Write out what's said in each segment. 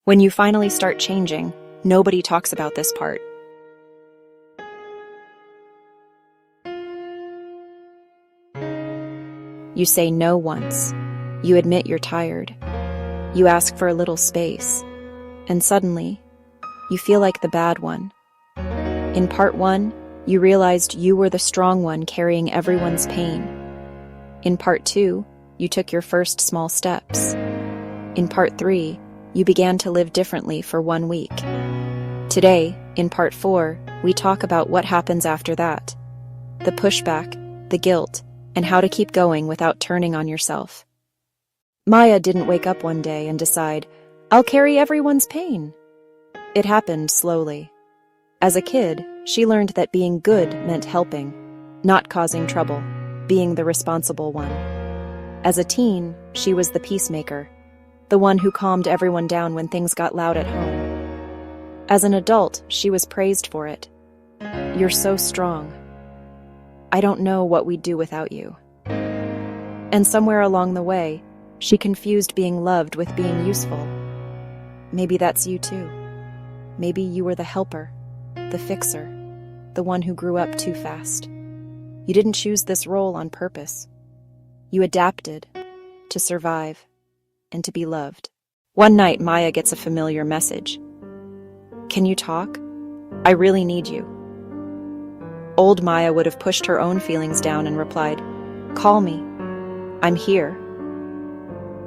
When you finally start changing, nobody talks about this part. You say no once. You admit you're tired. You ask for a little space. And suddenly, you feel like the bad one. In part 1, you realized you were the strong one carrying everyone's pain. In part 2, you took your first small steps. In part 3, you began to live differently for 1 week. Today, in part 4, we talk about what happens after that. The pushback, the guilt, and how to keep going without turning on yourself. Maya didn't wake up one day and decide, "I'll carry everyone's pain." It happened slowly. As a kid, she learned that being good meant helping, not causing trouble, being the responsible one. As a teen, she was the peacemaker, the one who calmed everyone down when things got loud at home. As an adult, she was praised for it. "You're so strong. I don't know what we'd do without you." And somewhere along the way, she confused being loved with being useful. Maybe that's you too. Maybe you were the helper, the fixer, the one who grew up too fast. You didn't choose this role on purpose. You adapted to survive and to be loved. One night, Maya gets a familiar message. "Can you talk? I really need you." Old Maya would have pushed her own feelings down and replied, "Call me. I'm here."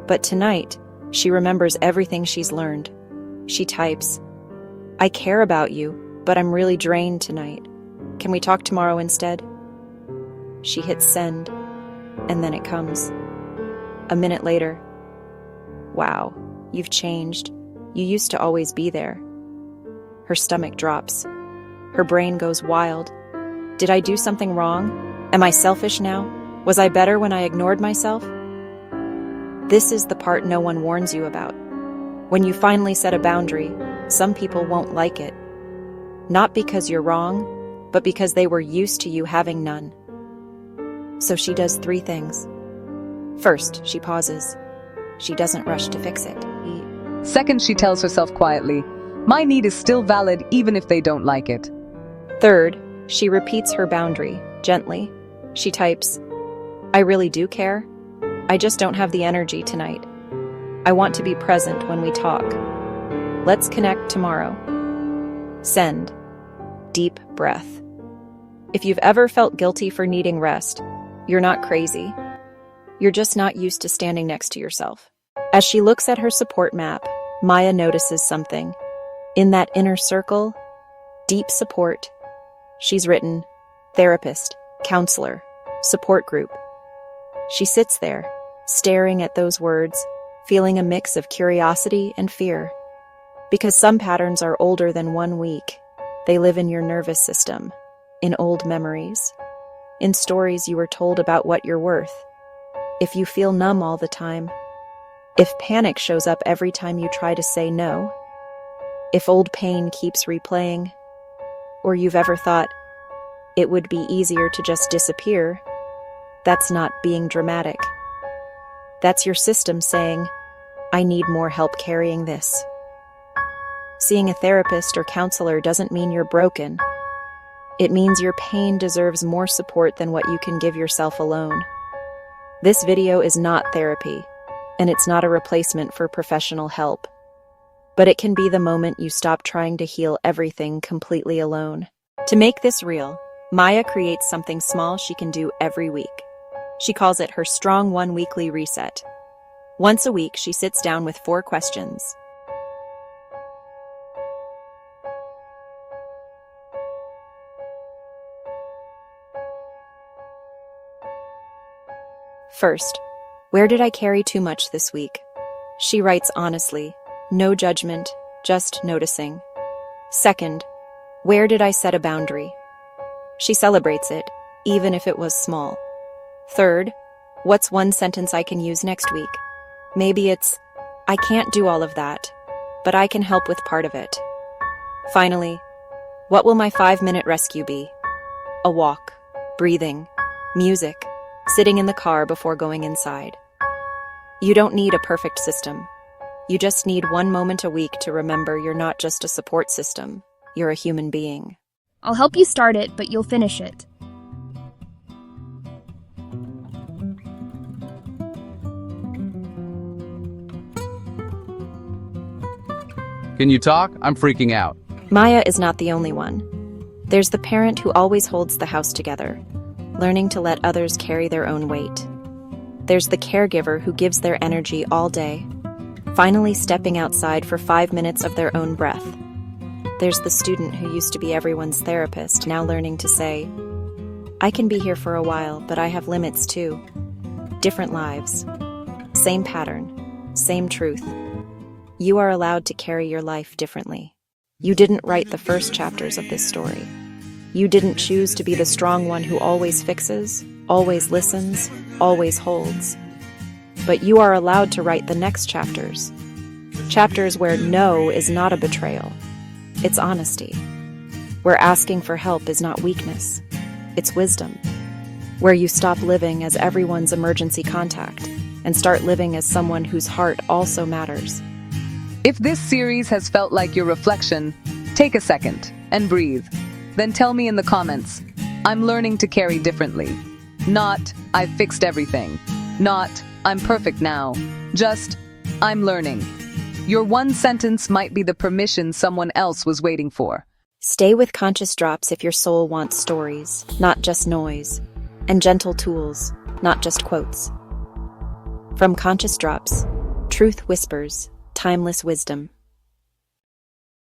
But tonight, she remembers everything she's learned. She types, "I care about you, but I'm really drained tonight. Can we talk tomorrow instead?" She hits send, and then it comes. A minute later, "Wow, you've changed. You used to always be there." Her stomach drops. Her brain goes wild. Did I do something wrong? Am I selfish now? Was I better when I ignored myself? This is the part no one warns you about. When you finally set a boundary, some people won't like it. Not because you're wrong, but because they were used to you having none. So she does 3 things. First, she pauses. She doesn't rush to fix it. Second, she tells herself quietly, "My need is still valid even if they don't like it." Third, she repeats her boundary, gently. She types, "I really do care. I just don't have the energy tonight. I want to be present when we talk. Let's connect tomorrow." Send. Deep breath. If you've ever felt guilty for needing rest, you're not crazy. You're just not used to standing next to yourself. As she looks at her support map, Maya notices something. In that inner circle, deep support, she's written therapist, counselor, support group. She sits there, staring at those words, feeling a mix of curiosity and fear. Because some patterns are older than 1 week, they live in your nervous system, in old memories, in stories you were told about what you're worth. If you feel numb all the time, if panic shows up every time you try to say no, if old pain keeps replaying, or you've ever thought it would be easier to just disappear, that's not being dramatic. That's your system saying, "I need more help carrying this." Seeing a therapist or counselor doesn't mean you're broken. It means your pain deserves more support than what you can give yourself alone. This video is not therapy, and it's not a replacement for professional help. But it can be the moment you stop trying to heal everything completely alone. To make this real, Maya creates something small she can do every week. She calls it her Strong One Weekly Reset. Once a week, she sits down with 4 questions. First, where did I carry too much this week? She writes honestly, no judgment, just noticing. Second, where did I set a boundary? She celebrates it, even if it was small. Third, what's one sentence I can use next week? Maybe it's, "I can't do all of that, but I can help with part of it." Finally, what will my 5-minute rescue be? A walk, breathing, music, sitting in the car before going inside. You don't need a perfect system. You just need one moment a week to remember you're not just a support system, you're a human being. I'll help you start it, but you'll finish it. Can you talk? I'm freaking out. Maya is not the only one. There's the parent who always holds the house together, learning to let others carry their own weight. There's the caregiver who gives their energy all day, finally stepping outside for 5 minutes of their own breath. There's the student who used to be everyone's therapist, now learning to say, I can be here for a while, but I have limits too. Different lives. Same pattern. Same truth. You are allowed to carry your life differently. You didn't write the first chapters of this story. You didn't choose to be the strong one who always fixes, always listens, always holds. But you are allowed to write the next chapters. Chapters where no is not a betrayal. It's honesty. Where asking for help is not weakness. It's wisdom. Where you stop living as everyone's emergency contact and start living as someone whose heart also matters. If this series has felt like your reflection, take a second and breathe. Then tell me in the comments, I'm learning to carry differently. Not, I've fixed everything. Not, I'm perfect now. Just, I'm learning. Your one sentence might be the permission someone else was waiting for. Stay with Conscious Drops if your soul wants stories, not just noise, and gentle tools, not just quotes. From Conscious Drops, truth whispers, timeless wisdom.